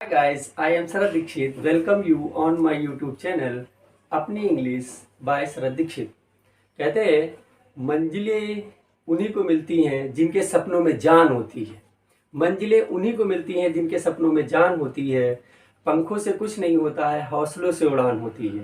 Hi guys, I am Sharad Dikshit. Welcome you on my YouTube channel अपनी English by Sharad Dixit. कहते हैं मंजिलें उन्हीं को मिलती हैं जिनके सपनों में जान होती है। मंजिलें उन्हीं को मिलती हैं जिनके सपनों में जान होती है। पंखों से कुछ नहीं होता है, हौसलों से उड़ान होती है।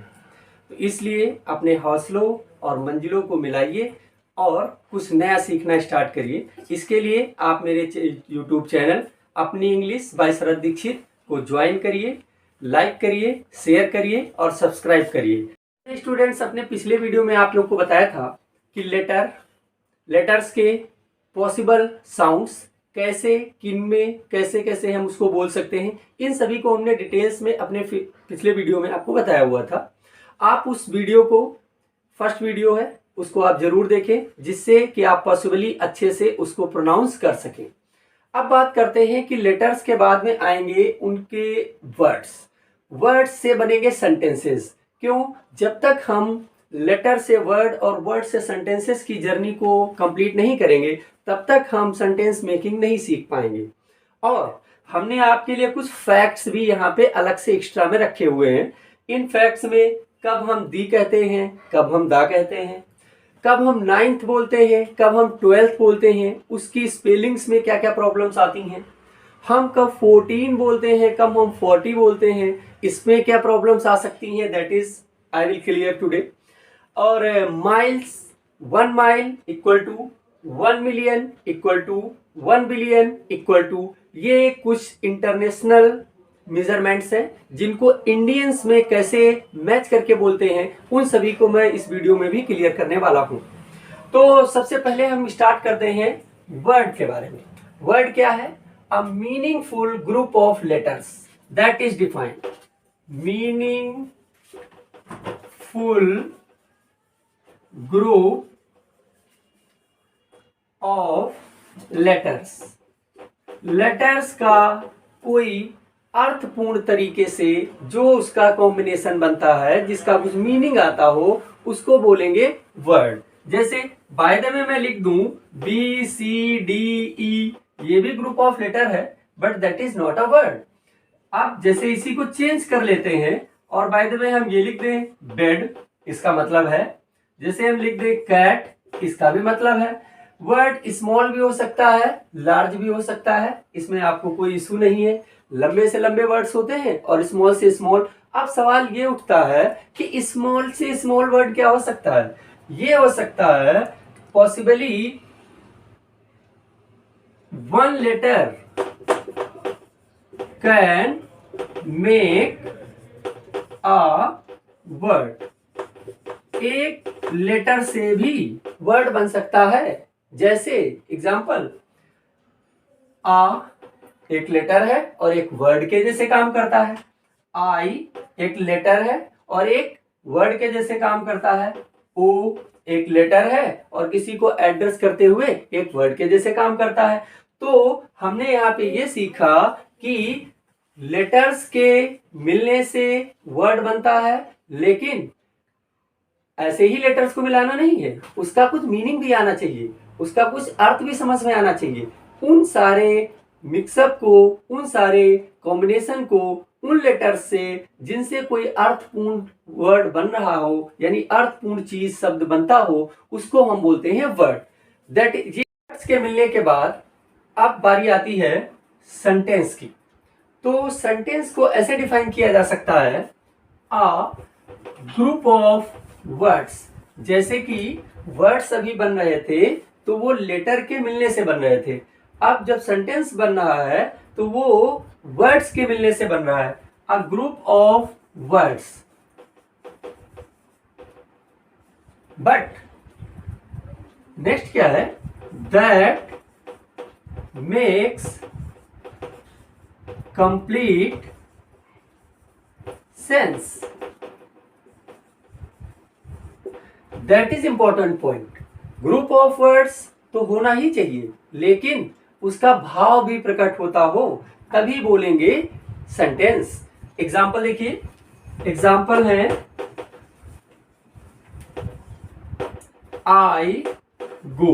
तो इसलिए अपने हौसलों और मंजिलों को मिलाइए और कुछ नया सीखना स्टार्ट करिए। इसके लिए आप मेरे YouTube चैनल अपनी इंग्लिश बाय शरद दीक्षित को ज्वाइन करिए, लाइक करिए, शेयर करिए और सब्सक्राइब करिए। स्टूडेंट्स, अपने पिछले वीडियो में आप लोग को बताया था कि लेटर्स के पॉसिबल साउंड्स कैसे, किन में कैसे कैसे हम उसको बोल सकते हैं, इन सभी को हमने डिटेल्स में अपने पिछले वीडियो में आपको बताया हुआ था। आप उस वीडियो को, फर्स्ट वीडियो है, उसको आप जरूर देखें जिससे कि आप पॉसिबली अच्छे से उसको प्रोनाउंस कर सकें। अब बात करते हैं कि लेटर्स के बाद में आएंगे उनके वर्ड्स से बनेंगे सेंटेंसेस। क्यों? जब तक हम लेटर से वर्ड और वर्ड से सेंटेंसेस की जर्नी को कंप्लीट नहीं करेंगे तब तक हम सेंटेंस मेकिंग नहीं सीख पाएंगे। और हमने आपके लिए कुछ फैक्ट्स भी यहाँ पे अलग से एक्स्ट्रा में रखे हुए हैं। इन फैक्ट्स में कब हम दी कहते हैं, कब हम दा कहते हैं, कब हम 9th बोलते हैं, कब हम 12th बोलते हैं, उसकी स्पेलिंग्स में क्या क्या प्रॉब्लम्स आती हैं, हम कब 14 बोलते हैं, कब हम 40 बोलते हैं, इसमें क्या प्रॉब्लम्स आ सकती हैं, that is I will clear today. और miles, 1 mile equal to 1 million equal to 1 billion equal to, ये कुछ इंटरनेशनल मेजरमेंट्स हैं जिनको इंडियंस में कैसे मैच करके बोलते हैं, उन सभी को मैं इस वीडियो में भी क्लियर करने वाला हूं। तो सबसे पहले हम स्टार्ट करते हैं वर्ड के बारे में। वर्ड क्या है? A meaningful group of letters that is defined. Meaningful group of letters का कोई अर्थपूर्ण तरीके से जो उसका कॉम्बिनेशन बनता है, जिसका कुछ मीनिंग आता हो, उसको बोलेंगे वर्ड। जैसे बाय द वे मैं लिख दूं BCDE, ये भी ग्रुप ऑफ लेटर है but that is not a word. अब जैसे इसी को चेंज कर लेते हैं और बाय द वे हम ये लिख दें बेड, इसका मतलब है। जैसे हम लिख दें कैट, इसका भी मतलब है। वर्ड स्मॉल भी हो सकता है, लार्ज भी हो सकता है, इसमें आपको कोई इशू नहीं है। लंबे से लंबे वर्ड्स होते हैं और स्मॉल से स्मॉल। अब सवाल ये उठता है कि स्मॉल से स्मॉल वर्ड क्या हो सकता है? ये हो सकता है possibly 1 letter can make a word. एक लेटर से भी वर्ड बन सकता है। जैसे एग्जांपल, आ एक लेटर है और एक वर्ड के जैसे काम करता है। आई एक लेटर है और एक वर्ड के जैसे काम करता है। ओ एक लेटर है और किसी को एड्रेस करते हुए एक वर्ड के जैसे काम करता है। तो हमने यहाँ पे ये सीखा कि लेटर्स के मिलने से वर्ड बनता है, लेकिन ऐसे ही लेटर्स को मिलाना नहीं है, उसका कुछ मीनिंग भी आना चाहिए, उसका कुछ अर्थ भी समझ में आना चाहिए। उन सारे मिक्सअप को, उन सारे कॉम्बिनेशन को, उन लेटर्स से जिनसे कोई अर्थपूर्ण वर्ड बन रहा हो, यानी अर्थपूर्ण चीज, शब्द बनता हो, उसको हम बोलते हैं वर्ड। दैट ये वर्ड्स के मिलने के बाद अब बारी आती है सेंटेंस की। तो सेंटेंस को ऐसे डिफाइन किया जा सकता है, अ ग्रुप ऑफ वर्ड्स। जैसे कि वर्ड्स अभी बन रहे थे तो वो लेटर के मिलने से बन रहे थे। अब जब सेंटेंस बन रहा है तो वो वर्ड्स के मिलने से बन रहा है। A group of words, but next क्या है? That makes complete sense. That is important point. Group of words तो होना ही चाहिए, लेकिन उसका भाव भी प्रकट होता हो तभी बोलेंगे सेंटेंस। एग्जाम्पल देखिए, एग्जाम्पल है I go.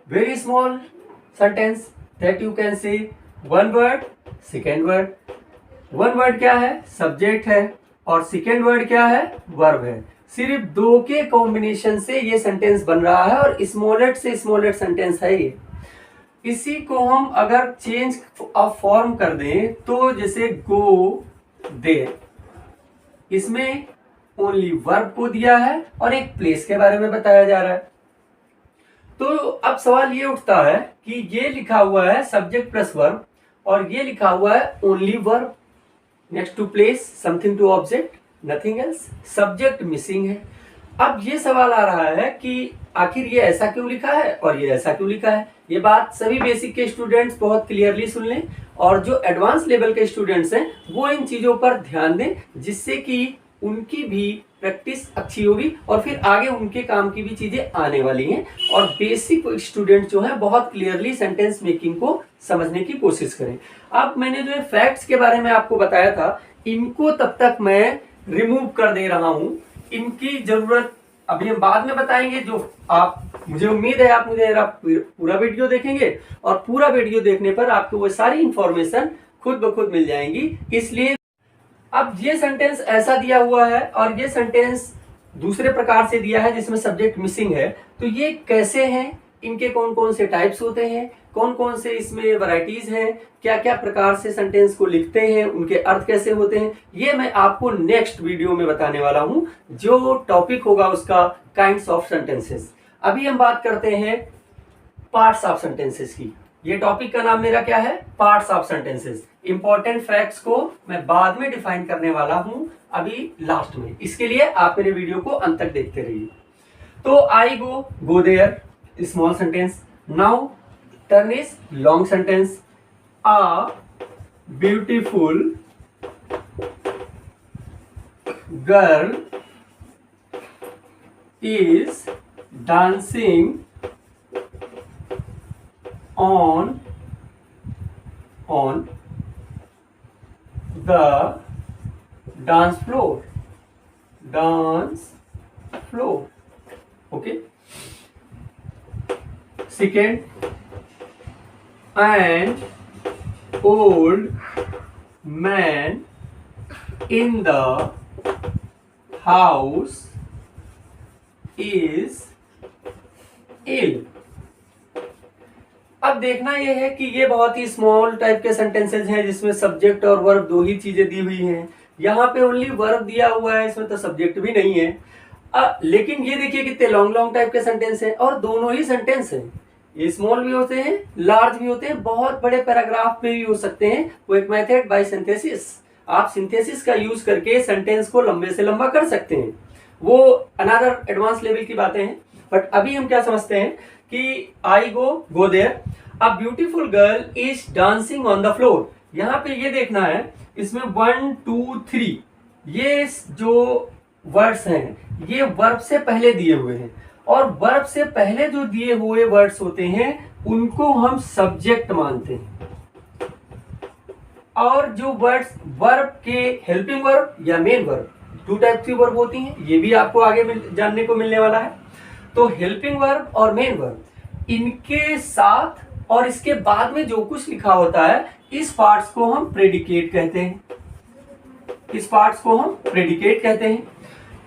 Very small sentence that you can say one word, second word. One word क्या है? सब्जेक्ट है, और सेकेंड वर्ड क्या है? वर्ब है। सिर्फ दो के कॉम्बिनेशन से ये सेंटेंस बन रहा है, और स्मॉलेट से स्मॉलेट सेंटेंस है ये। इसी को हम अगर चेंज ऑफ फॉर्म कर दें तो जैसे गो देयर, इसमें ओनली वर्ब को दिया है और एक प्लेस के बारे में बताया जा रहा है। तो अब सवाल ये उठता है कि ये लिखा हुआ है सब्जेक्ट प्लस वर्ब, और ये लिखा हुआ है only verb next to place something to object, nothing else, subject missing है। अब ये सवाल आ रहा है कि आखिर ये ऐसा क्यों लिखा है और ये ऐसा क्यों लिखा है। ये बात सभी बेसिक के स्टूडेंट्स बहुत क्लियरली सुन लें, और जो एडवांस लेवल के स्टूडेंट्स हैं वो इन चीजों पर ध्यान दें, जिससे कि उनकी भी प्रैक्टिस अच्छी होगी और फिर आगे उनके काम की भी चीजें आने वाली हैं। और बेसिक स्टूडेंट जो है बहुत क्लियरली सेंटेंस मेकिंग को समझने की कोशिश करें। अब मैंने जो फैक्ट्स के बारे में आपको बताया था, इनको तब तक मैं रिमूव कर दे रहा हूं, इनकी जरूरत अभी हम बाद में बताएंगे। जो आप, मुझे उम्मीद है आप मुझे पूरा वीडियो देखेंगे, और पूरा वीडियो देखने पर आपको वो सारी इंफॉर्मेशन खुद ब खुद मिल जाएंगी। इसलिए अब ये सेंटेंस ऐसा दिया हुआ है और ये सेंटेंस दूसरे प्रकार से दिया है जिसमें सब्जेक्ट मिसिंग है, तो ये कैसे हैं, इनके कौन कौन से टाइप्स होते हैं, कौन कौन से इसमें वैरायटीज हैं, क्या क्या प्रकार से सेंटेंस को लिखते हैं, उनके अर्थ कैसे होते हैं, ये मैं आपको नेक्स्ट वीडियो में बताने वाला हूं, जो टॉपिक होगा उसका काइंड्स ऑफ सेंटेंसेस। अभी हम बात करते हैं पार्ट्स ऑफ सेंटेंसेस की। ये टॉपिक का नाम मेरा क्या है? Parts of sentences. Important facts को मैं बाद में डिफाइन करने वाला हूं, अभी लास्ट में। इसके लिए आप मेरे वीडियो को अंत तक देखते रहिए। तो I go there, small sentence. Now turn is long sentence. A beautiful girl is dancing on the dance floor. Okay. Second, an old man in the house is ill. अब देखना यह है कि ये बहुत ही स्मॉल टाइप के sentences हैं जिसमें सब्जेक्ट और वर्ब दो ही चीजें दी हुई हैं। यहाँ पे ओनली वर्ब दिया हुआ है, इसमें तो सब्जेक्ट भी नहीं है। लेकिन ये देखिए कितने लॉन्ग लॉन्ग टाइप के सेंटेंस हैं, और दोनों ही सेंटेंस हैं। ये स्मॉल भी होते हैं, लार्ज भी होते हैं, बहुत बड़े पैराग्राफ में भी हो सकते हैं। वो एक मेथड बाय सिंथेसिस, आप सिंथेसिस का यूज करके सेंटेंस को लंबे से लंबा कर सकते हैं। वो अनदर एडवांस लेवल की बातें हैं। बट अभी हम क्या समझते हैं कि I go there, a beautiful girl is dancing on the floor. यहाँ पे ये देखना है, इसमें 1 2 3 ये जो वर्ड्स हैं ये वर्ब से पहले दिए हुए हैं, और वर्ब से पहले जो दिए हुए वर्ड्स होते हैं उनको हम सब्जेक्ट मानते हैं। और जो वर्ड्स वर्ब के हेल्पिंग वर्ब या मेन वर्ब, दो टाइप की वर्ब होती हैं, ये भी आपको आगे जानने को मिलने वाला है। तो हेल्पिंग वर्ब और मेन वर्ब, इनके साथ और इसके बाद में जो कुछ लिखा होता है, इस पार्ट्स को हम प्रेडिकेट कहते हैं। इस पार्ट्स को हम प्रेडिकेट कहते हैं।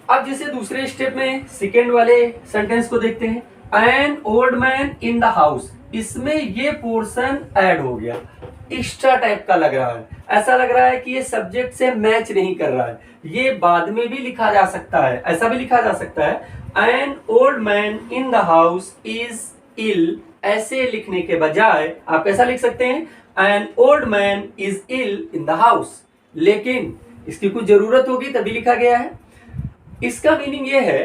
अब जैसे दूसरे स्टेप में सेकेंड वाले सेंटेंस को देखते हैं, an old man in the house. इसमें ये पोर्शन ऐड हो गया, एक्स्ट्रा टाइप का लग रहा है, ऐसा लग रहा है कि ये सब्जेक्ट से मैच नहीं कर रहा है। ये बाद में भी लिखा जा सकता है, ऐसा भी लिखा जा सकता है, an old man in the house is ill. ऐसे लिखने के बजाय आप कैसा लिख सकते हैं, an old man is ill in the house. लेकिन इसकी कुछ जरूरत होगी तभी लिखा गया है। इसका मीनिंग यह है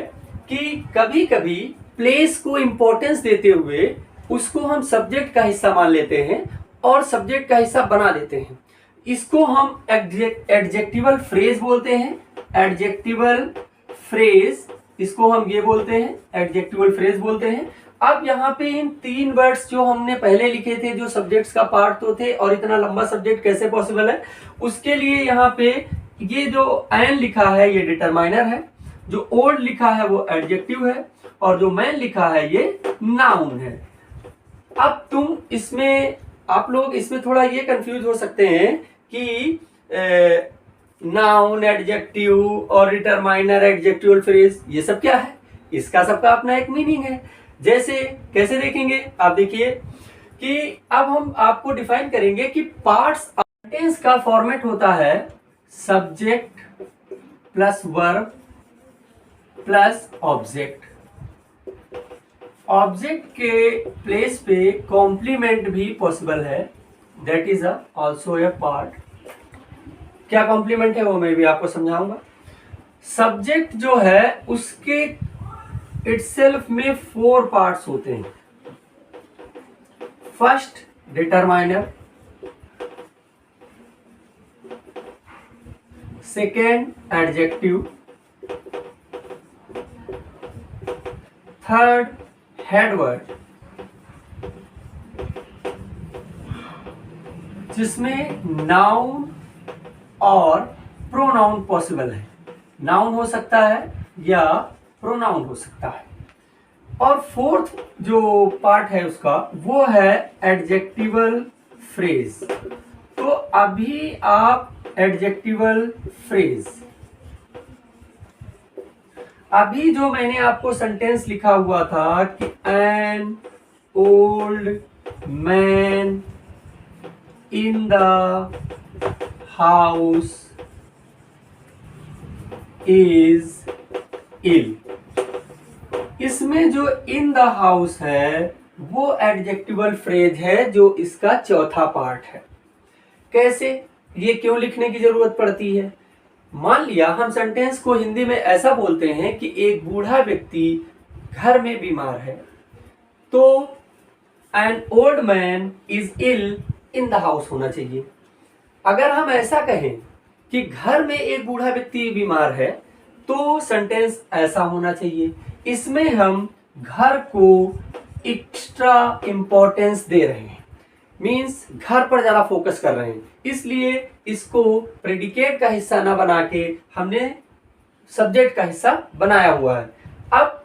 कि कभी कभी प्लेस को इंपॉर्टेंस देते हुए उसको हम सब्जेक्ट का हिस्सा मान लेते हैं और सब्जेक्ट का हिस्सा बना देते हैं। इसको हम एडजेक्टिवल फ्रेज बोलते हैं। एडजेक्टिवल फ्रेज, इसको हम ये बोलते हैं, एडजेक्टिवल फ्रेज बोलते हैं। अब यहाँ पे इन तीन वर्ड्स जो हमने पहले लिखे थे, जो सब्जेक्ट्स का पार्ट तो थे, और इतना लंबा सब्जेक्ट कैसे पॉसिबल है, उसके लिए यहाँ पे ये जो एन लिखा है ये डिटरमाइनर है, जो ओल्ड लिखा है वो एडजेक्टिव है, और जो मैन लिखा है ये नाउन है। अब तुम इसमें आप लोग इसमें थोड़ा ये कंफ्यूज हो सकते हैं कि नाउन, एडजेक्टिव और डिटरमाइनर, एडजेक्टिवल फ्रेज, ये सब क्या है? इसका सबका अपना एक मीनिंग है। जैसे कैसे देखेंगे आप, देखिए कि अब हम आपको डिफाइन करेंगे कि पार्ट्स सेंटेंस का फॉर्मेट होता है subject plus verb plus object. Object के प्लेस पे कॉम्प्लीमेंट भी पॉसिबल है, that is also a part. क्या कॉम्प्लीमेंट है वो मैं भी आपको समझाऊंगा। सब्जेक्ट जो है उसके इटसेल्फ में 4 पार्ट्स होते हैं। First determiner, second adjective, third headword जिसमें नाउन और प्रोनाउन पॉसिबल है। नाउन हो सकता है या प्रोनाउन हो सकता है। और फोर्थ जो पार्ट है उसका वो है एडजेक्टिवल फ्रेज। तो अभी आप एडजेक्टिवल फ्रेज, अभी जो मैंने आपको सेंटेंस लिखा हुआ था कि an old man in the house is ill, इसमें जो इन द हाउस है वो एडजेक्टिवल फ्रेज है जो इसका चौथा पार्ट है। कैसे, ये क्यों लिखने की जरूरत पड़ती है? मान लिया हम सेंटेंस को हिंदी में ऐसा बोलते हैं कि एक बूढ़ा व्यक्ति घर में बीमार है, तो an old man is ill in the house होना चाहिए। अगर हम ऐसा कहें कि घर में एक बूढ़ा व्यक्ति बीमार है, तो सेंटेंस ऐसा होना चाहिए। इसमें हम घर को एक्स्ट्रा इंपॉर्टेंस दे रहे हैं, मीन्स घर पर ज्यादा फोकस कर रहे हैं, इसलिए इसको प्रेडिकेट का हिस्सा ना बना के हमने सब्जेक्ट का हिस्सा बनाया हुआ है। अब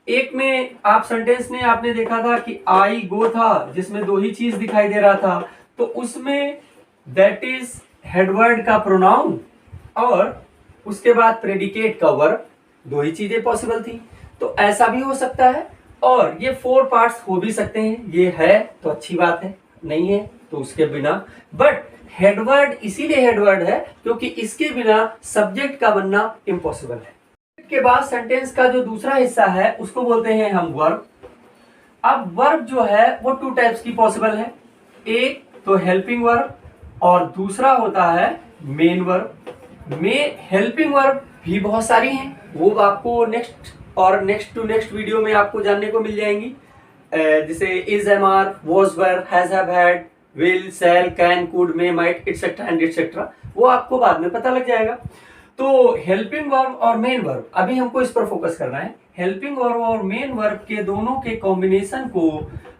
एक में आप सेंटेंस में आपने देखा था कि आई गो था, जिसमें 2 ही चीज दिखाई दे रहा था, तो उसमें दैट इज हेडवर्ड का प्रोनाउन और उसके बाद प्रेडिकेट का वर्ब, 2 ही चीजें पॉसिबल थी। तो ऐसा भी हो सकता है और ये 4 पार्ट्स हो भी सकते हैं। ये है तो अच्छी बात है, नहीं है तो उसके बिना। बट हेडवर्ड इसीलिए हेडवर्ड है क्योंकि इसके बिना सब्जेक्ट का बनना इम्पॉसिबल है। के बाद सेंटेंस का जो दूसरा हिस्सा है उसको बोलते हैं हम वर्ब। अब वर्ब जो है वो 2 टाइप्स की पॉसिबल है, एक तो हेल्पिंग वर्ब और दूसरा होता है मेन वर्ब। में हेल्पिंग वर्ब भी बहुत सारी हैं, वो आपको नेक्स्ट और नेक्स्ट टू नेक्स्ट वीडियो में आपको जानने को मिल जाएंगी, जैसे is, am are, was, were, has, have, had, will, shall, can, could, may, might, etcetera and etcetera, वो आपको बाद में पता लग जाएगा। तो हेल्पिंग वर्ब और मेन वर्ब, अभी हमको इस पर फोकस करना है। हेल्पिंग वर्ब और मेन वर्ब के दोनों के कॉम्बिनेशन को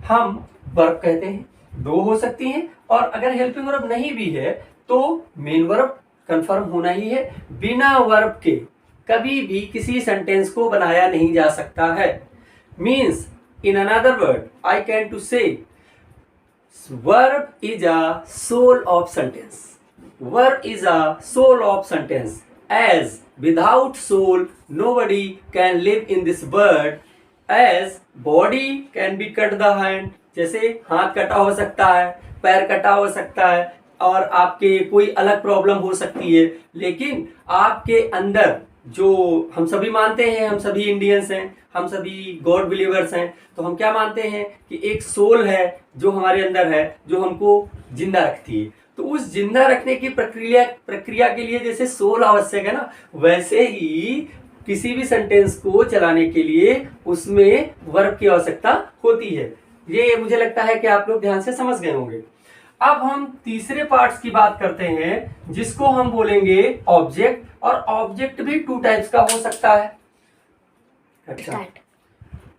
हम वर्ब कहते हैं। 2 हो सकती हैं, और अगर हेल्पिंग वर्ब नहीं भी है तो मेन वर्ब कंफर्म होना ही है। बिना वर्ब के कभी भी किसी सेंटेंस को बनाया नहीं जा सकता है। Means in another word I can to say verb is a soul of sentence. Verb is a soul of sentence. As without soul, nobody can live in this world. As body can be cut the hand. जैसे हाथ कटा हो सकता है, पैर कटा हो सकता है, और आपके कोई अलग प्रॉब्लम हो सकती है, लेकिन आपके अंदर जो हम सभी मानते हैं, हम सभी इंडियंस हैं, हम सभी गॉड बिलीवर्स हैं, तो हम क्या मानते हैं कि एक सोल है जो हमारे अंदर है, जो हमको जिंदा रखती है। तो उस जिंदा रखने की प्रक्रिया के लिए जैसे सोल आवश्यक है ना, वैसे ही किसी भी सेंटेंस को चलाने के लिए उसमें वर्ब की आवश्यकता होती है। ये मुझे लगता है कि आप लोग ध्यान से समझ गए होंगे। अब हम तीसरे पार्ट्स की बात करते हैं जिसको हम बोलेंगे ऑब्जेक्ट। और ऑब्जेक्ट भी 2 टाइप्स का हो सकता है। अच्छा,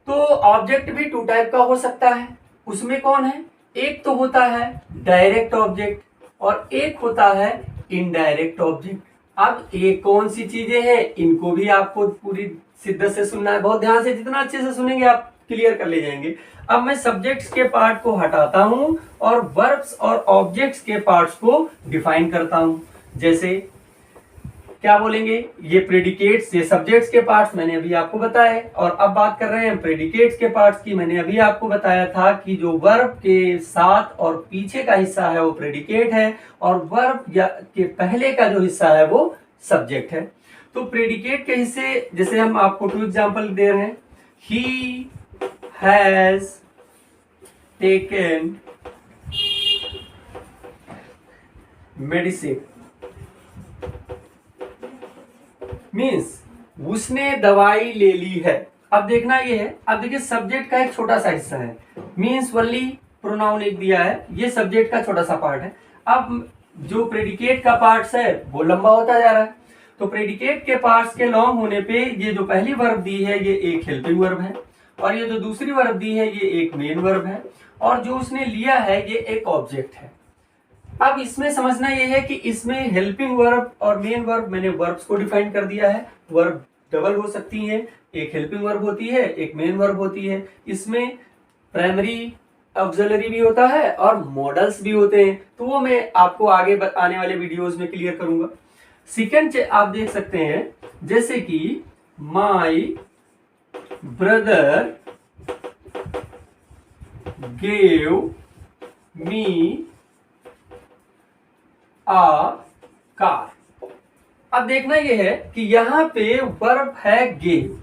तो ऑब्जेक्ट भी 2 टाइप का हो सकता है। उसमें कौन है? एक तो होता है डायरेक्ट ऑब्जेक्ट और एक होता है इनडायरेक्ट ऑब्जेक्ट। अब ये कौन सी चीजें हैं, इनको भी आपको पूरी शिद्दत से सुनना है, बहुत ध्यान से, जितना अच्छे से सुनेंगे आप क्लियर कर ले जाएंगे। अब मैं सब्जेक्ट्स के पार्ट को हटाता हूं और वर्ब्स और ऑब्जेक्ट्स के पार्ट्स को डिफाइन करता हूं। जैसे क्या बोलेंगे, ये प्रेडिकेट्स, ये सब्जेक्ट्स के पार्ट्स मैंने अभी आपको बताया, और अब बात कर रहे हैं प्रेडिकेट्स के पार्ट्स की। मैंने अभी आपको बताया था कि जो वर्ब के साथ और पीछे का हिस्सा है वो प्रेडिकेट है, और वर्ब के पहले का जो हिस्सा है वो सब्जेक्ट है। तो प्रेडिकेट के हिस्से जैसे हम आपको 2 एग्जांपल दे रहे हैं, he has taken medicine, means उसने दवाई ले ली है। अब देखना ये है, अब देखिए सब्जेक्ट का एक छोटा सा हिस्सा है, मीन्स वनली प्रोनाउन एक दिया है, ये सब्जेक्ट का छोटा सा पार्ट है। अब जो प्रेडिकेट का पार्ट्स है वो लंबा होता जा रहा है, तो प्रेडिकेट के पार्ट्स के लॉन्ग होने पे ये जो पहली वर्ब दी है ये एक हेल्पिंग वर्ब है, और ये जो दूसरी वर्ब दी है ये एक मेन वर्ब है, और जो उसने लिया है ये एक ऑब्जेक्ट है। अब इसमें समझना यह है कि इसमें हेल्पिंग वर्ब और मेन वर्ब, मैंने वर्ब्स को डिफाइन कर दिया है। वर्ब डबल हो सकती है, एक हेल्पिंग वर्ब होती है, एक मेन वर्ब होती है। इसमें प्राइमरी ऑक्सिलरी भी होता है और मॉडल्स भी होते हैं, तो वो मैं आपको आगे आने वाले वीडियोस में क्लियर करूंगा। सेकंड आप देख सकते हैं, जैसे कि my brother gave me a car. अब देखना यह है कि यहां पे वर्ब है गेव,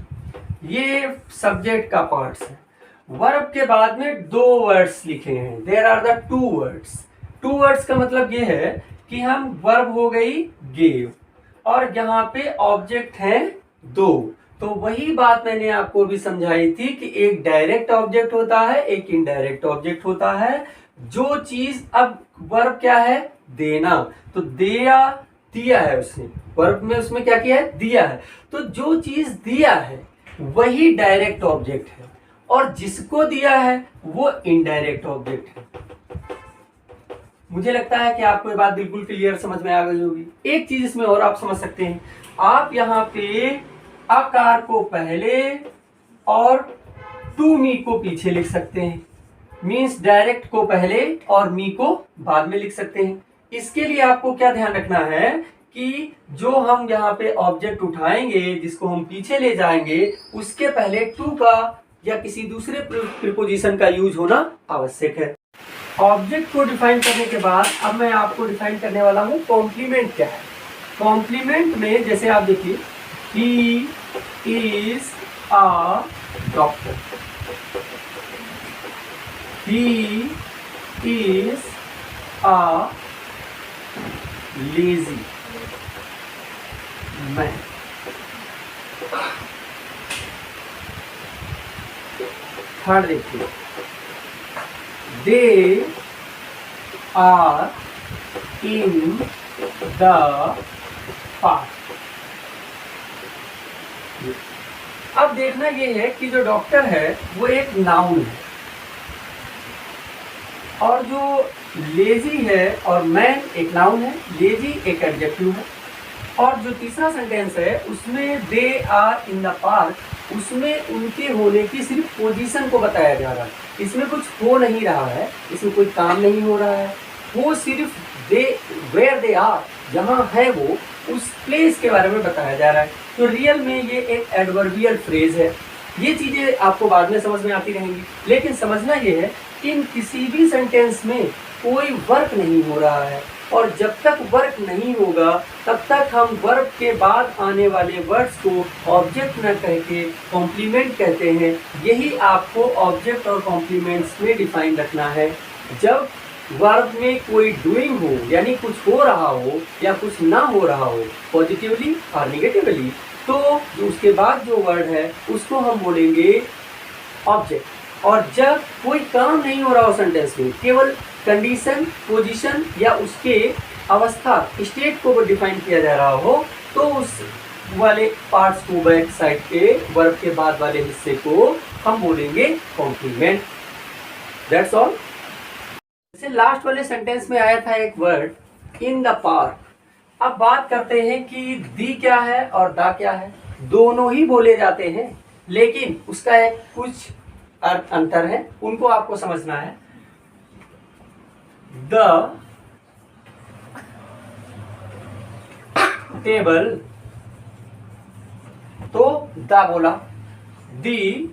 ये सब्जेक्ट का पार्ट्स है। वर्ब के बाद में 2 वर्ड्स लिखे हैं, there are the 2 words. 2 words का मतलब ये है कि हम वर्ब हो गई गेव और यहाँ पे ऑब्जेक्ट हैं 2। तो वही बात मैंने आपको भी समझाई थी कि एक डायरेक्ट ऑब्जेक्ट होता है, एक इनडायरेक्ट ऑब्जेक्ट होता है। जो चीज, अब वर्ब क्या है, देना, तो दिया है उसने, वर्ब में उसमें क्या किया है, दिया है। तो जो चीज दिया है वही डायरेक्ट ऑब्जेक्ट है, और जिसको दिया है वो इनडायरेक्ट ऑब्जेक्ट है। मुझे लगता है कि आपको ये बात बिल्कुल क्लियर समझ में आ गई होगी। एक चीज इसमें और आप समझ सकते हैं, आप यहाँ पे आकार को पहले और टू मी को पीछे लिख सकते हैं, मीन्स डायरेक्ट को पहले और मी को बाद में लिख सकते हैं। इसके लिए आपको क्या ध्यान रखना है कि जो हम यहाँ पे ऑब्जेक्ट उठाएंगे, जिसको हम पीछे ले जाएंगे, उसके पहले टू का या किसी दूसरे प्रीपोजिशन का यूज होना आवश्यक है। ऑब्जेक्ट को डिफाइन करने के बाद अब मैं आपको डिफाइन करने वाला हूँ कॉम्प्लीमेंट क्या है। कॉम्प्लीमेंट में जैसे आप देखिए, he is a doctor, he is a lazy man. Third देखिए, they are in the park. अब देखना यह है कि जो डॉक्टर है वो एक नाउन है, और जो लेजी है और मैन एक नाउन है, लेजी एक एडजेक्टिव है। और जो तीसरा सेंटेंस है उसमें they are in the park, उसमें उनके होने की सिर्फ पोजीशन को बताया जा रहा है। इसमें कुछ हो नहीं रहा है, इसमें कोई काम नहीं हो रहा है, वो सिर्फ दे, वेयर दे आर, जहाँ है वो, उस प्लेस के बारे में बताया जा रहा है। तो रियल में ये एक एडवर्बियल फ्रेज है। ये चीजें आपको बाद में समझ में आती रहेंगी, लेकिन समझना ये है इन किसी भी सेंटेंस में कोई वर्क नहीं हो रहा है, और जब तक वर्क नहीं होगा तब तक हम वर्ब के बाद आने वाले वर्ड्स को ऑब्जेक्ट न कह के कॉम्प्लीमेंट कहते हैं। यही आपको ऑब्जेक्ट और कॉम्प्लीमेंट्स में डिफाइन रखना है। जब वर्ब में कोई डूइंग हो, यानी कुछ हो रहा हो या कुछ ना हो रहा हो, पॉजिटिवली और निगेटिवली, तो उसके बाद जो वर्ड है उसको हम बोलेंगे ऑब्जेक्ट। और जब कोई काम नहीं हो रहा हो सेंटेंस में, केवल कंडीशन, पोजीशन या उसके अवस्था, स्टेट को डिफाइन किया जा रहा हो, तो उस वाले पार्ट्स को, बैक साइड के वर्ब के बाद वाले हिस्से को हम बोलेंगे कॉम्प्लीमेंट। That's all. जैसे लास्ट वाले सेंटेंस में आया था एक वर्ड इन द पार्क। अब बात करते हैं कि दी क्या है और दा क्या है। दोनों ही बोले जाते हैं, लेकिन उसका एक कुछ अंतर है उनको आपको समझना है। द टेबल, तो द बोला, दी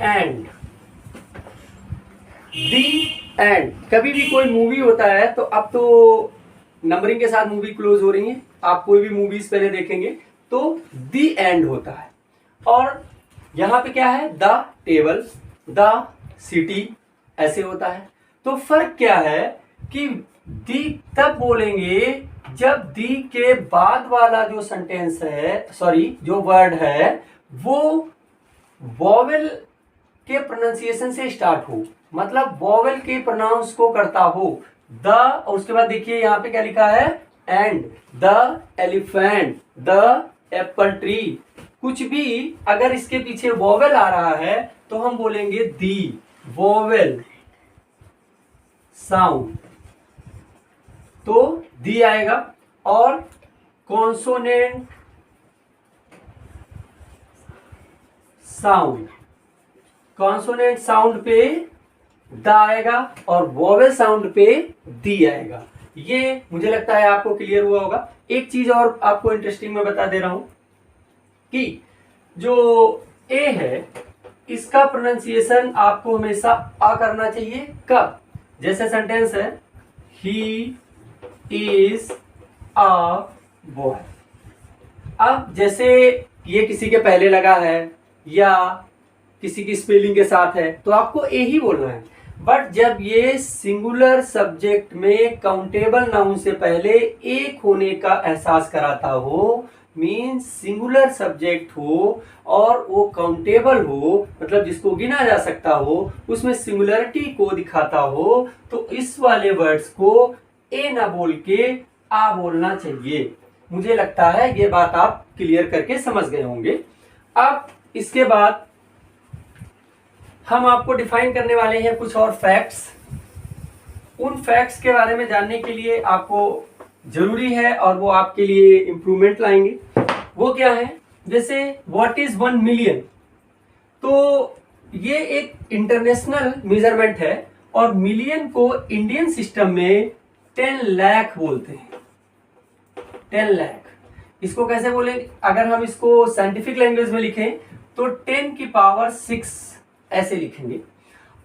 एंड, कभी भी कोई मूवी होता है तो अब तो नंबरिंग के साथ मूवी क्लोज हो रही है, आप कोई भी मूवीज पहले देखेंगे तो दी एंड होता है, और यहां पे क्या है, द टेबल, द सिटी ऐसे होता है। तो फर्क क्या है कि दी तब बोलेंगे जब दी के बाद वाला जो सेंटेंस है, सॉरी जो वर्ड है, वो वॉवेल के प्रोनाउंसिएशन से स्टार्ट हो, मतलब वॉवेल के प्रोनाउंस को करता हो। द, और उसके बाद देखिए यहाँ पे क्या लिखा है, and, the elephant, the Apple tree, कुछ भी अगर इसके पीछे वॉवेल आ रहा है तो हम बोलेंगे दी वॉवेल साउंड, तो दी आएगा। और कॉन्सोनेंट साउंड, कॉन्सोनेंट साउंड पे द आएगा और वॉवेल साउंड पे दी आएगा। ये मुझे लगता है आपको क्लियर हुआ होगा। एक चीज और आपको इंटरेस्टिंग मैं बता दे रहा हूं कि जो ए है इसका प्रोनाउंसिएशन आपको हमेशा आ करना चाहिए। कब? जैसे सेंटेंस है ही इज अ बॉय, अब जैसे ये किसी के पहले लगा है या किसी की स्पेलिंग के साथ है तो आपको ए ही बोलना है। बट जब ये सिंगुलर सब्जेक्ट में काउंटेबल नाउन से पहले एक होने का एहसास कराता हो, मीन्स सिंगुलर सब्जेक्ट हो और वो काउंटेबल हो, मतलब जिसको गिना जा सकता हो, उसमें सिंगुलरिटी को दिखाता हो, तो इस वाले वर्ड्स को ए ना बोल के आ बोलना चाहिए। मुझे लगता है ये बात आप क्लियर करके समझ गए होंगे। अब इसके बाद हम आपको डिफाइन करने वाले हैं कुछ और फैक्ट्स। उन फैक्ट्स के बारे में जानने के लिए आपको जरूरी है और वो आपके लिए इंप्रूवमेंट लाएंगे। वो क्या है? जैसे व्हाट इज 1 मिलियन, तो ये एक इंटरनेशनल मेजरमेंट है और मिलियन को इंडियन सिस्टम में 10 लाख बोलते हैं। 10 लाख, इसको कैसे बोलेंगे? अगर हम इसको साइंटिफिक लैंग्वेज में लिखें तो 10 की पावर 6 ऐसे लिखेंगे।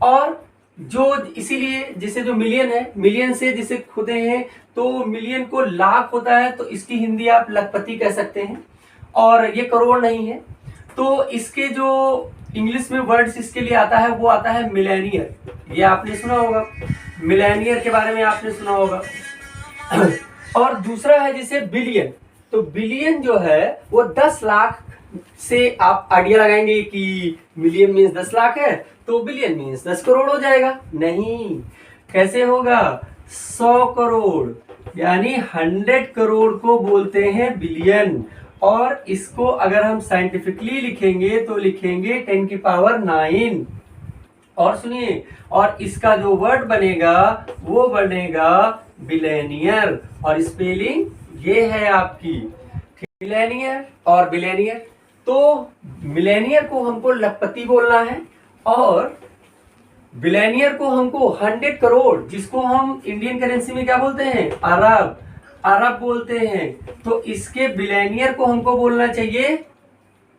और जो इसीलिए जिसे जो मिलियन है, मिलियन से जिसे खुदे हैं तो मिलियन को लाख होता है तो इसकी हिंदी आप लखपति कह सकते हैं, और ये करोड़ नहीं है। तो इसके जो इंग्लिश में वर्ड्स इसके लिए आता है वो आता है मिलेनियर। ये आपने सुना होगा, मिलेनियर के बारे में आपने सुना होगा। और दूसरा है जैसे बिलियन, तो बिलियन जो है वो 10 लाख से आप आइडिया लगाएंगे कि मिलियन मीन्स 10 लाख है तो बिलियन मीन्स 10 करोड़ हो जाएगा। नहीं, कैसे होगा? 100 करोड़, यानी 100 करोड़ को बोलते हैं बिलियन। और इसको अगर हम साइंटिफिकली लिखेंगे तो लिखेंगे 10 की पावर 9। और सुनिए, और इसका जो वर्ड बनेगा वो बनेगा बिलेनियर, और स्पेलिंग ये है आपकी मिलेनियर और बिलेनियर। तो मिलेनियर को हमको लखपति बोलना है और बिलेनियर को हमको 100 करोड़, जिसको हम इंडियन करेंसी में क्या बोलते हैं? अरब, अरब बोलते हैं। तो इसके बिलेनियर को हमको बोलना चाहिए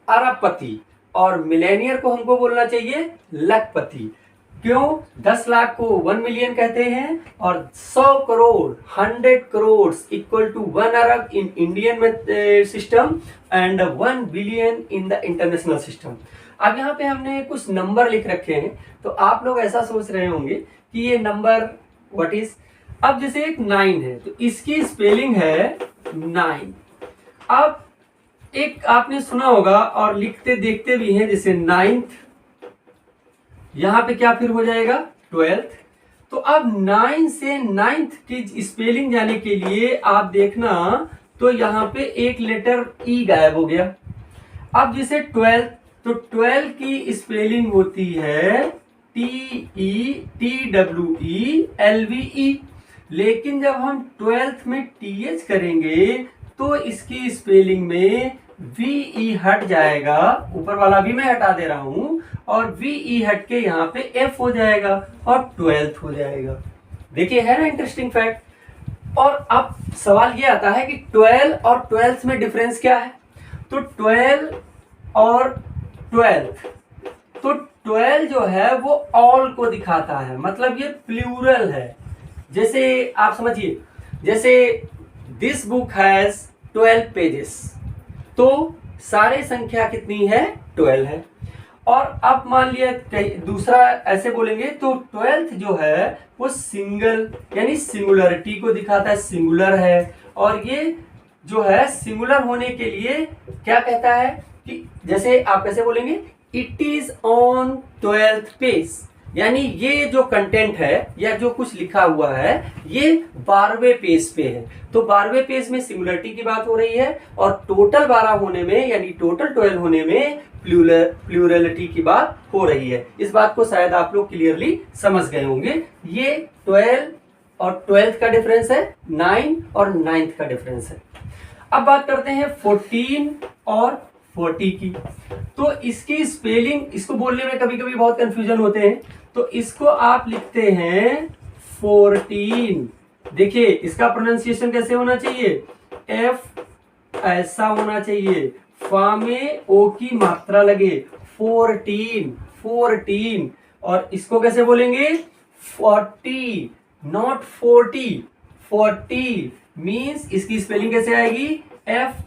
अरबपति और मिलेनियर को हमको बोलना चाहिए लखपति। क्यों? 10 लाख को 1 मिलियन कहते हैं और 100 करोड़ 100 करोड़ इक्वल टू 1 अरब in Indian system and 1 billion in the international system. अब यहाँ पे हमने कुछ नंबर लिख रखे हैं, तो आप लोग ऐसा सोच रहे होंगे कि ये नंबर व्हाट इज। अब जैसे एक 9 है तो इसकी स्पेलिंग है 9। अब एक आपने सुना होगा और लिखते देखते भी हैं, जैसे 9th, यहां पे क्या फिर हो जाएगा 12th। तो अब 9 से 9th की स्पेलिंग जाने के लिए आप देखना तो यहां पे एक लेटर ई गायब हो गया। अब जैसे 12th, तो 12 की स्पेलिंग होती है TETWELVE, लेकिन जब हम 12th में TH करेंगे तो इसकी स्पेलिंग में VE हट जाएगा, ऊपर वाला भी मैं हटा दे रहा हूं, और VE हट के यहाँ पे F हो जाएगा और 12th हो जाएगा। देखिए है ना इंटरेस्टिंग फैक्ट। और अब सवाल ये आता है कि 12 और 12th में डिफरेंस क्या है। तो 12 और 12th, तो 12 जो है वो ऑल को दिखाता है, मतलब ये प्लूरल है। जैसे आप समझिए, जैसे दिस बुक हैज 12 पेजेस, तो सारे संख्या कितनी है, 12 है। और अब मान लिया दूसरा ऐसे बोलेंगे तो 12th जो है वो सिंगल यानी सिंगुलरिटी को दिखाता है, सिंगुलर है। और ये जो है सिंगुलर होने के लिए क्या कहता है कि जैसे आप कैसे बोलेंगे, it is on 12th page, यानी ये जो कंटेंट है या जो कुछ लिखा हुआ है ये 12वें पेज पे है। तो 12वें पेज में सिंगुलरिटी की बात हो रही है, और टोटल 12 होने में यानी टोटल 12 होने में प्लूरलिटी की बात हो रही है। इस बात को शायद आप लोग क्लियरली समझ गए होंगे। ये 12 और 12th का डिफरेंस है, 9 और 9th का डिफरेंस है। अब बात करते हैं 14 और 40 की। तो इसकी स्पेलिंग, इसको बोलने में कभी कभी बहुत कंफ्यूजन होते हैं, तो इसको आप लिखते हैं 14। देखिए इसका प्रोनाउंसिएशन कैसे होना चाहिए, F ऐसा होना चाहिए, फा में ओ की मात्रा लगे, 14 14। और इसको कैसे बोलेंगे, 40 नॉट 40, 40 मीन्स इसकी स्पेलिंग कैसे आएगी,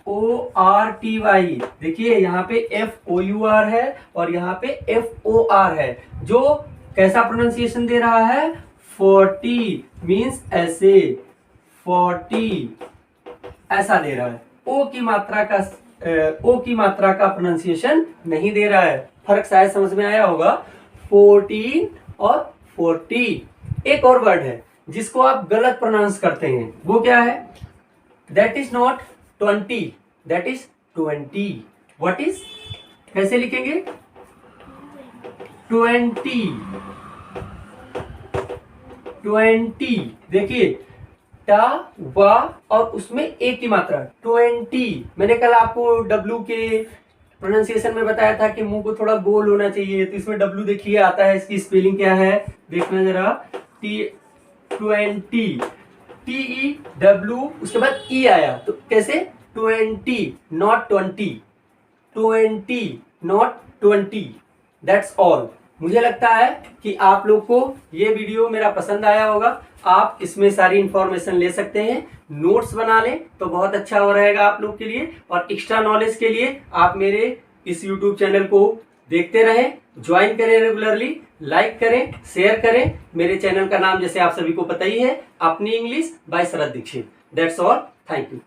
FORTY। देखिए यहाँ पे FOUR है और यहाँ पे FOR है, जो कैसा प्रोनाउंसिएशन दे रहा है, 40 मीन्स ऐसे, 40 ऐसा दे रहा है। ओ की मात्रा का प्रोनाउंसिएशन नहीं दे रहा है। फर्क शायद समझ में आया होगा, 14 और 40। एक और वर्ड है जिसको आप गलत प्रोनाउंस करते हैं, वो क्या है, that is not 20, that is 20। What is, कैसे लिखेंगे, 20। देखिए टा वा और उसमें ए की मात्रा 20। मैंने कल आपको W के प्रोनाउंसिएशन में बताया था कि मुंह को थोड़ा गोल होना चाहिए, तो इसमें W देखिए आता है, इसकी स्पेलिंग क्या है देखना जरा, 20 TEW, उसके बाद E आया, तो कैसे 20 नॉट 20, 20 नॉट 20। That's all. मुझे लगता है कि आप लोग को ये वीडियो मेरा पसंद आया होगा। आप इसमें सारी इंफॉर्मेशन ले सकते हैं, नोट्स बना लें तो बहुत अच्छा हो रहेगा आप लोग के लिए। और एक्स्ट्रा नॉलेज के लिए आप मेरे इस YouTube चैनल को देखते रहें, ज्वाइन करें रेगुलरली, लाइक करें, शेयर करें। मेरे चैनल का नाम जैसे आप सभी को पता ही है, अपनी English by Sharad Dixit. That's all, thank you.